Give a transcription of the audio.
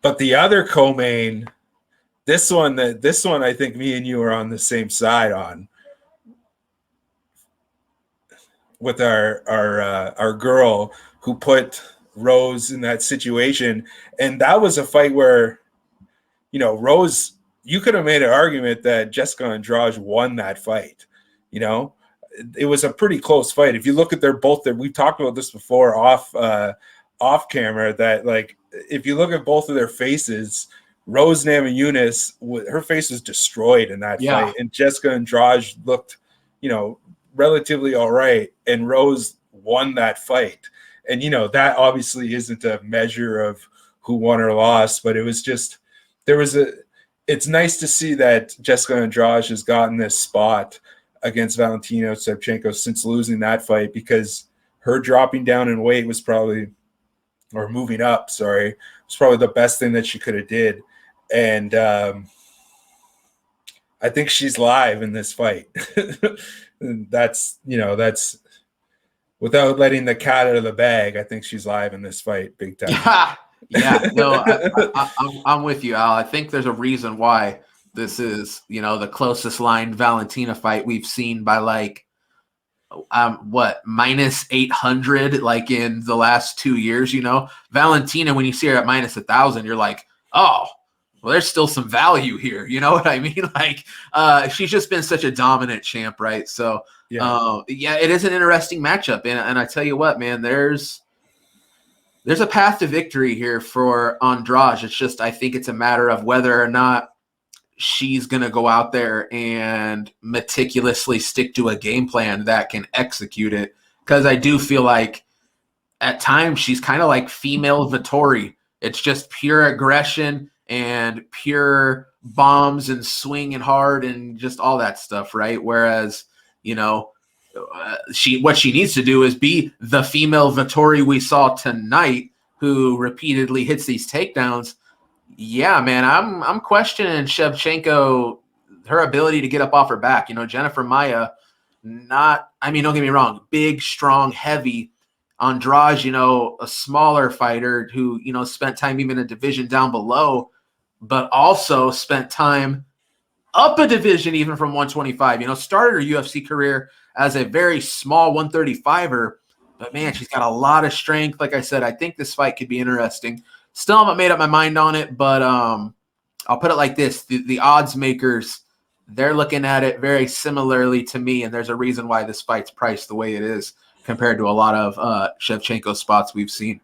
But the other co-main, this one, I think me and you are on the same side on, with our girl who put Rose in that situation. And that was a fight where, Rose, you could have made an argument that Jessica Andrade won that fight. It was a pretty close fight. If you look at we've talked about this before off camera, that like, if you look at both of their faces, Rose Namajunas, her face was destroyed in that fight, and Jessica Andrade looked, relatively all right, and Rose won that fight. And that obviously isn't a measure of who won or lost, but it was just, it's nice to see that Jessica Andrade has gotten this spot against Valentina Shevchenko since losing that fight, because her dropping down in weight was probably, or moving up, sorry, was probably the best thing that she could have did. And I think she's live in this fight. That's without letting the cat out of the bag. I think she's live in this fight, big time. Yeah, no, I'm with you, Al. I think there's a reason why this is, the closest line Valentina fight we've seen by like, minus 800, like in the last 2 years. Valentina, when you see her at minus 1,000, you're like, oh, well, there's still some value here. You know what I mean? Like, she's just been such a dominant champ, right? So, it is an interesting matchup. And I tell you what, man, there's a path to victory here for Andrade. It's just, I think it's a matter of whether or not she's going to go out there and meticulously stick to a game plan that can execute it. Because I do feel like at times she's kind of like female Vettori. It's just pure aggression and pure bombs and swinging hard and just all that stuff, right? Whereas, what she needs to do is be the female Vettori we saw tonight, who repeatedly hits these takedowns. Yeah, man, I'm questioning Shevchenko, her ability to get up off her back. Jennifer Maia, don't get me wrong, big, strong, heavy. Andrade, a smaller fighter who, spent time even a division down below, but also spent time up a division even from 125. Started her UFC career as a very small 135er, but man, she's got a lot of strength. Like I said, I think this fight could be interesting. Still haven't made up my mind on it, but I'll put it like this. The odds makers, they're looking at it very similarly to me, and there's a reason why this fight's priced the way it is compared to a lot of Shevchenko spots we've seen.